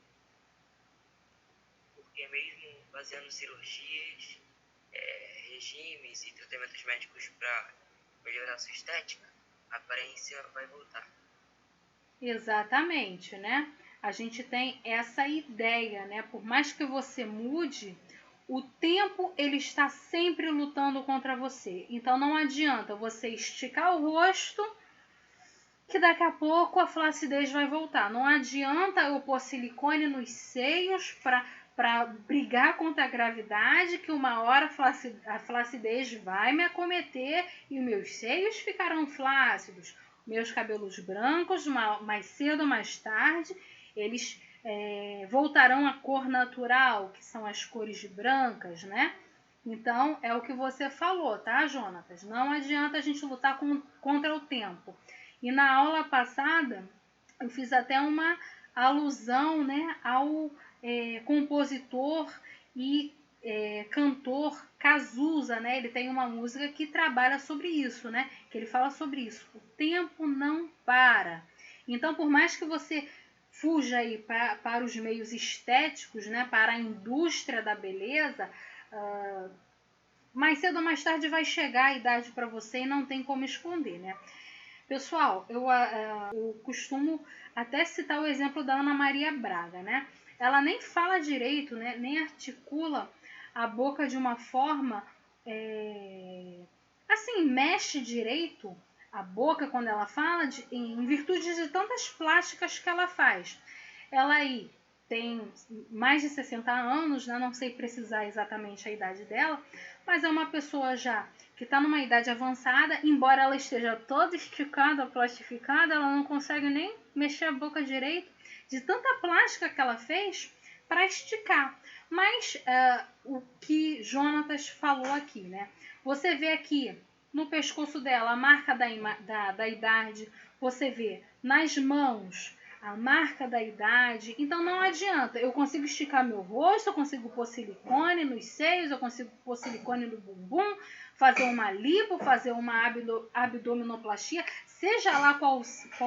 Porque mesmo fazendo cirurgias, regimes e tratamentos médicos para melhorar sua estética, a aparência vai voltar. Exatamente, né? A gente tem essa ideia, né? Por mais que você mude, o tempo ele está sempre lutando contra você. Então não adianta você esticar o rosto que daqui a pouco a flacidez vai voltar. Não adianta eu pôr silicone nos seios para brigar contra a gravidade, que uma hora a flacidez vai me acometer e meus seios ficarão flácidos. Meus cabelos brancos, mais cedo ou mais tarde, eles voltarão à cor natural, que são as cores brancas, né? Então, é o que você falou, tá, Jonatas? Não adianta a gente lutar contra o tempo. E na aula passada, eu fiz até uma alusão, né, ao compositor e cantor Cazuza, né? Ele tem uma música que trabalha sobre isso, né? Que ele fala sobre isso. O tempo não para. Então, por mais que você fuja aí para os meios estéticos, né? Para a indústria da beleza, mais cedo ou mais tarde vai chegar a idade para você e não tem como esconder, né? Pessoal, eu costumo até citar o exemplo da Ana Maria Braga, né? Ela nem fala direito, né? Nem articula a boca de uma forma, assim, mexe direito a boca quando ela fala, em virtude de tantas plásticas que ela faz. Ela aí tem mais de 60 anos, né? Não sei precisar exatamente a idade dela, mas é uma pessoa já que está numa idade avançada, embora ela esteja toda esticada, plastificada, ela não consegue nem mexer a boca direito, de tanta plástica que ela fez para esticar. Mas o que Jonatas falou aqui, né? Você vê aqui no pescoço dela a marca da idade, você vê nas mãos a marca da idade. Então não adianta, eu consigo esticar meu rosto, eu consigo pôr silicone nos seios, eu consigo pôr silicone no bumbum, fazer uma lipo, fazer uma abdominoplastia, seja lá qual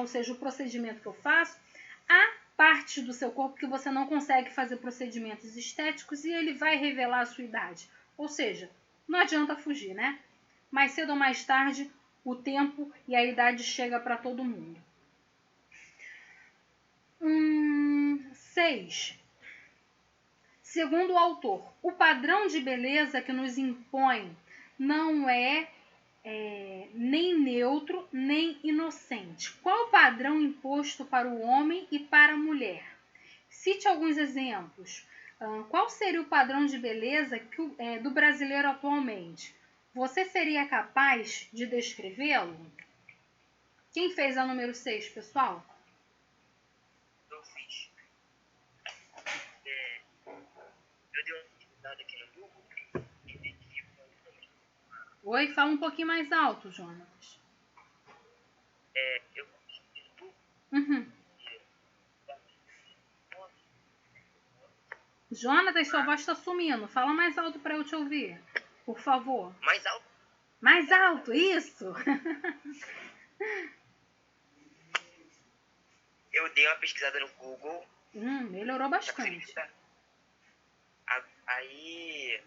seja o procedimento que eu faço, há parte do seu corpo que você não consegue fazer procedimentos estéticos e ele vai revelar a sua idade. Ou seja, não adianta fugir, né? Mais cedo ou mais tarde, o tempo e a idade chega para todo mundo. 6. Segundo o autor, o padrão de beleza que nos impõe não é nem neutro, nem inocente. Qual o padrão imposto para o homem e para a mulher? Cite alguns exemplos. Qual seria o padrão de beleza do brasileiro atualmente? Você seria capaz de descrevê-lo? Quem fez a número 6, pessoal? Eu fiz. Eu dei uma pesquisada aqui no Google e vi que Oi, fala um pouquinho mais alto, Jonas. eu pesquisei no Google Uhum. e Jonas, sua voz está sumindo. Fala mais alto para eu te ouvir, por favor. mais alto. Mais alto, isso! Eu dei uma pesquisada no Google. Melhorou bastante. Aí,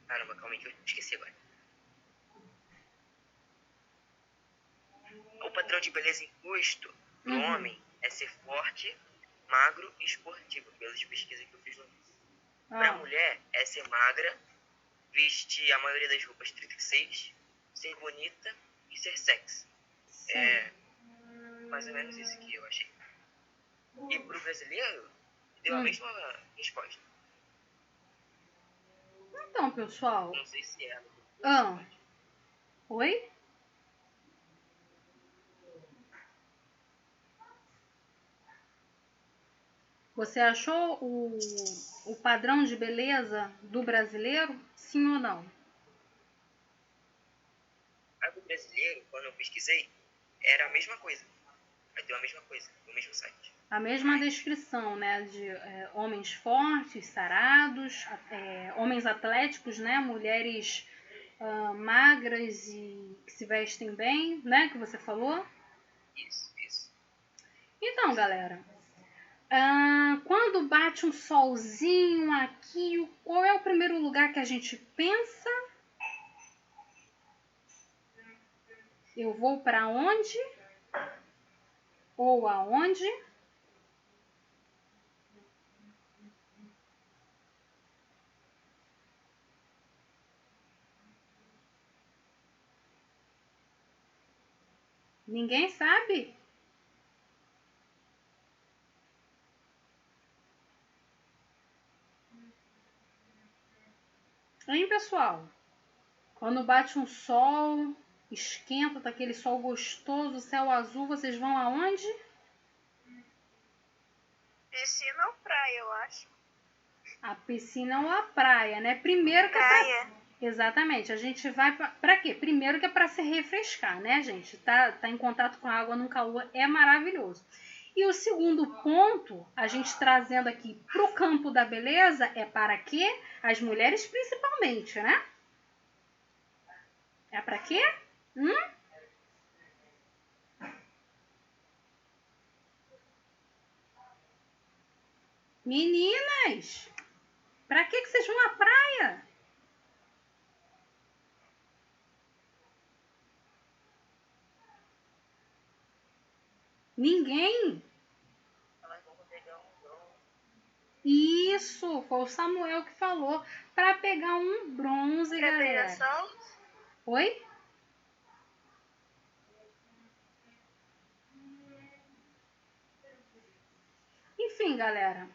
caramba, calma aí que eu esqueci agora. O padrão de beleza imposto pro homem é ser forte, magro e esportivo, pelas pesquisas que eu fiz no Google. Pra mulher é ser magra, vestir a maioria das roupas 36, ser bonita e ser sexy. É mais ou menos isso que eu achei. E pro brasileiro, deu a mesma resposta. Então, pessoal... Não sei se é. Oi? Você achou o padrão de beleza do brasileiro? Sim ou não? A do brasileiro, quando eu pesquisei, era a mesma coisa. Aí deu a mesma coisa, no mesmo site. A mesma descrição, né? De homens fortes, sarados, homens atléticos, né? Mulheres magras e que se vestem bem, né? Que você falou. Isso. Então, galera, quando bate um solzinho aqui, qual é o primeiro lugar que a gente pensa? Eu vou para onde? Ou aonde? Ninguém sabe? Hein, pessoal? Quando bate um sol, esquenta, tá aquele sol gostoso, céu azul, vocês vão aonde? Piscina ou praia, eu acho. A piscina ou a praia, né? Primeiro que Praia. Exatamente. A gente vai pra quê? Primeiro que é pra se refrescar, né, gente? Tá em contato com a água no calor é maravilhoso. E o segundo ponto, a gente trazendo aqui pro campo da beleza, é para quê? As mulheres principalmente, né? É para quê? Meninas, para que vocês vão à praia? Ninguém? Isso, foi o Samuel que falou. Para pegar um bronze, Quer galera. pegar sol? Oi? Enfim, galera,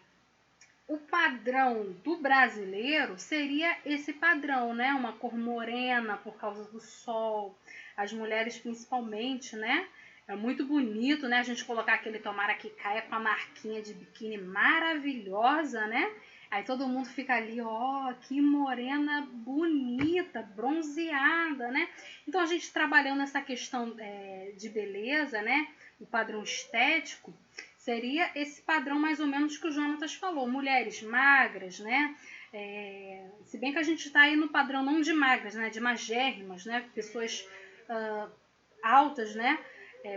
o padrão do brasileiro seria esse padrão, né? Uma cor morena por causa do sol, as mulheres principalmente, né? É muito bonito, né? A gente colocar aquele tomara que caia com a marquinha de biquíni maravilhosa, né? Aí todo mundo fica ali, ó, que morena bonita, bronzeada, né? Então a gente trabalhando essa questão de beleza, né? O padrão estético, seria esse padrão mais ou menos que o Jonatas falou. Mulheres magras, né? Se bem que a gente está aí no padrão não de magras, né? De magérrimas, né? Pessoas altas, né?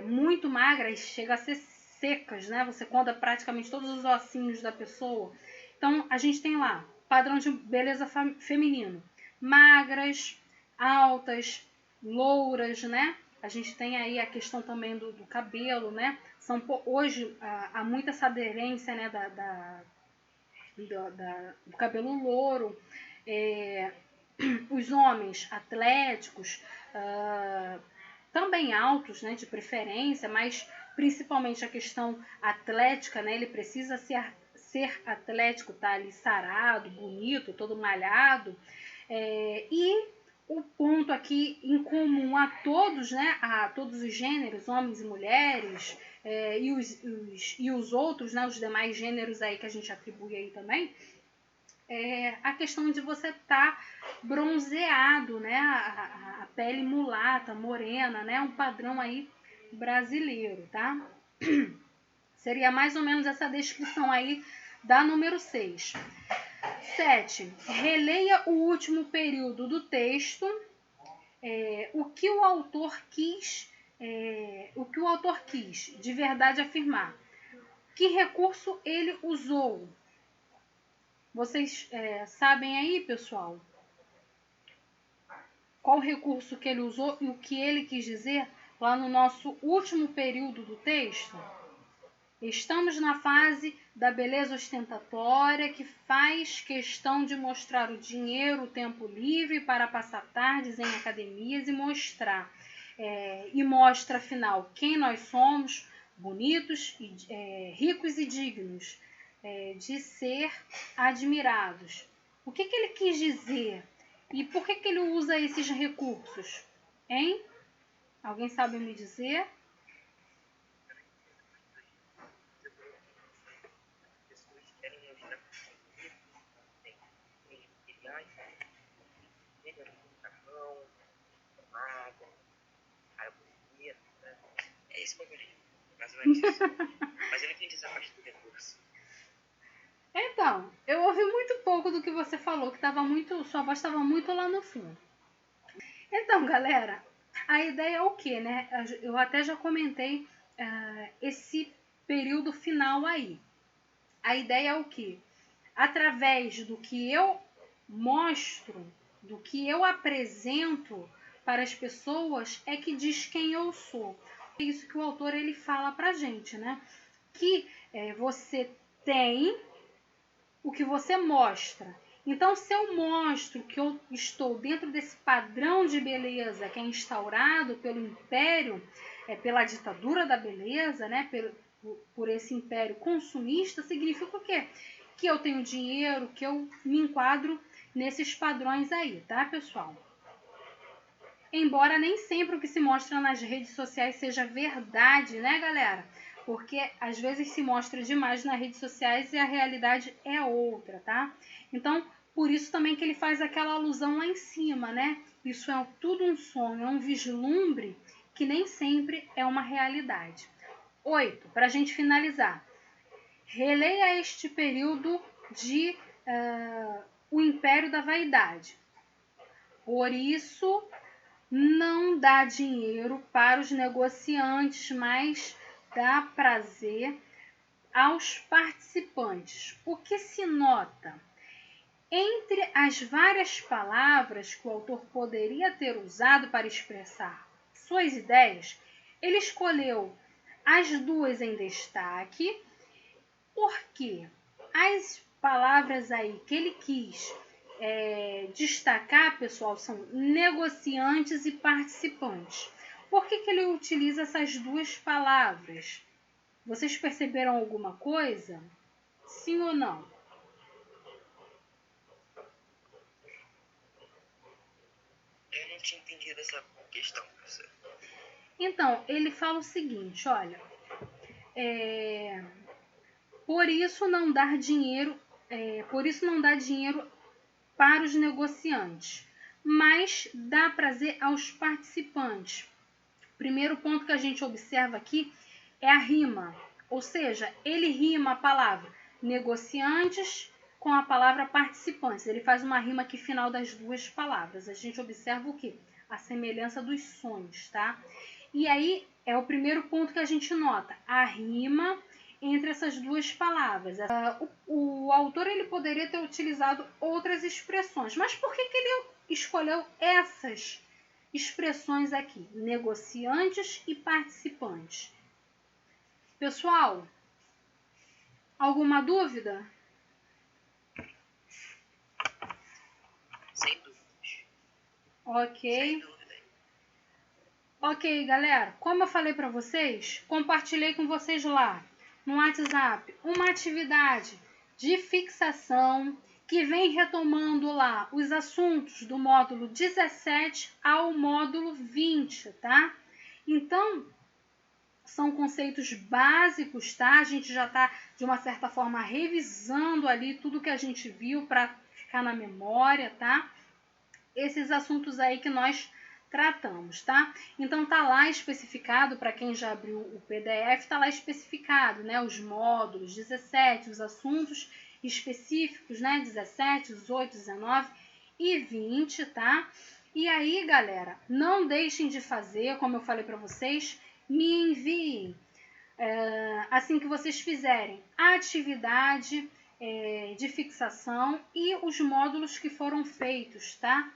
Muito magras, chega a ser secas, né? Você conta praticamente todos os ossinhos da pessoa. Então, a gente tem lá, padrão de beleza feminino. Magras, altas, louras, né? A gente tem aí a questão também do cabelo, né? Hoje há muita essa aderência, né, do cabelo louro. Os homens atléticos, também altos, né, de preferência, mas principalmente a questão atlética, né, ele precisa ser atlético, tá ali sarado, bonito, todo malhado. E o ponto aqui em comum a todos, né, a todos os gêneros, homens e mulheres, e os outros, né, os demais gêneros aí que a gente atribui aí também, a questão de você estar bronzeado, né, a pele mulata, morena, né, um padrão aí brasileiro, tá? Seria mais ou menos essa descrição aí da número 6. 7. Releia o último período do texto. O que o autor quis de verdade afirmar. Que recurso ele usou? Vocês sabem aí, pessoal? Qual recurso que ele usou e o que ele quis dizer lá no nosso último período do texto? Estamos na fase da beleza ostentatória, que faz questão de mostrar o dinheiro, o tempo livre para passar tardes em academias e mostra, afinal, quem nós somos, bonitos, ricos e dignos de ser admirados. O que ele quis dizer? E por que ele usa esses recursos? Hein? Alguém sabe me dizer? É esse bagulho, mais ou menos isso. Mas eu não entendi essa parte do recurso. Então, eu ouvi muito pouco do que você falou, que sua voz estava muito lá no fundo. Então, galera, a ideia é o quê, né? Eu até já comentei esse período final aí. A ideia é o quê? Através do que eu mostro, do que eu apresento para as pessoas, é que diz quem eu sou. É isso que o autor ele fala pra gente, né? Que você tem o que você mostra. Então, se eu mostro que eu estou dentro desse padrão de beleza que é instaurado pelo império, pela ditadura da beleza, né? Por esse império consumista, significa o quê? Que eu tenho dinheiro, que eu me enquadro nesses padrões aí, tá, pessoal? Embora nem sempre o que se mostra nas redes sociais seja verdade, né, galera? Porque às vezes se mostra demais nas redes sociais e a realidade é outra, tá? Então, por isso também que ele faz aquela alusão lá em cima, né? Isso é tudo um sonho, é um vislumbre que nem sempre é uma realidade. 8, para a gente finalizar. Releia este período de o Império da Vaidade. Por isso, não dá dinheiro para os negociantes, mas dá prazer aos participantes. O que se nota? Entre as várias palavras que o autor poderia ter usado para expressar suas ideias, ele escolheu as duas em destaque, porque as palavras aí que ele quis destacar, pessoal, são negociantes e participantes. Por que ele utiliza essas duas palavras? Vocês perceberam alguma coisa? Sim ou não? Eu não tinha entendido essa questão, professor. Então, ele fala o seguinte, olha, por isso não dá dinheiro para os negociantes, mas dá prazer aos participantes. Primeiro ponto que a gente observa aqui é a rima, ou seja, ele rima a palavra negociantes com a palavra participantes. Ele faz uma rima aqui final das duas palavras. A gente observa o quê? A semelhança dos sons, tá? E aí é o primeiro ponto que a gente nota, a rima entre essas duas palavras. O autor ele poderia ter utilizado outras expressões, mas por que ele escolheu essas expressões aqui, negociantes e participantes. Pessoal, alguma dúvida? Sem dúvidas. Ok. Sem dúvida. Ok, galera, como eu falei para vocês, compartilhei com vocês lá no WhatsApp uma atividade de fixação que vem retomando lá os assuntos do módulo 17 ao módulo 20, tá? Então, são conceitos básicos, tá? A gente já está, de uma certa forma, revisando ali tudo que a gente viu para ficar na memória, tá? Esses assuntos aí que nós tratamos, tá? Então tá lá especificado, para quem já abriu o PDF, tá lá especificado, né? Os módulos 17, os assuntos específicos, né? 17, 18, 19 e 20, tá? E aí, galera, não deixem de fazer, como eu falei para vocês, me enviem, assim que vocês fizerem, a atividade de fixação e os módulos que foram feitos, tá?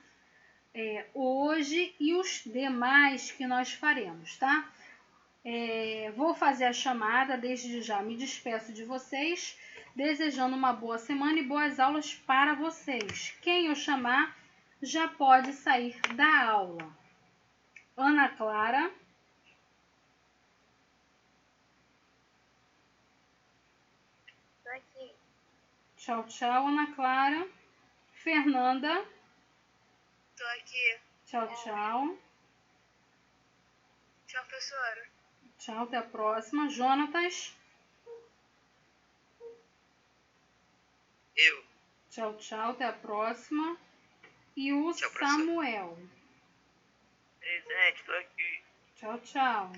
Hoje e os demais que nós faremos, tá? Vou fazer a chamada, desde já me despeço de vocês, desejando uma boa semana e boas aulas para vocês. Quem eu chamar já pode sair da aula. Ana Clara. Tô aqui. Tchau, tchau, Ana Clara. Fernanda. Tô aqui. Tchau, tchau. Tchau, professora. Tchau, até a próxima. Jonatas. Eu. Tchau, tchau, até a próxima. E o Tchau, professora. Samuel. Presente, tô aqui. Tchau, tchau.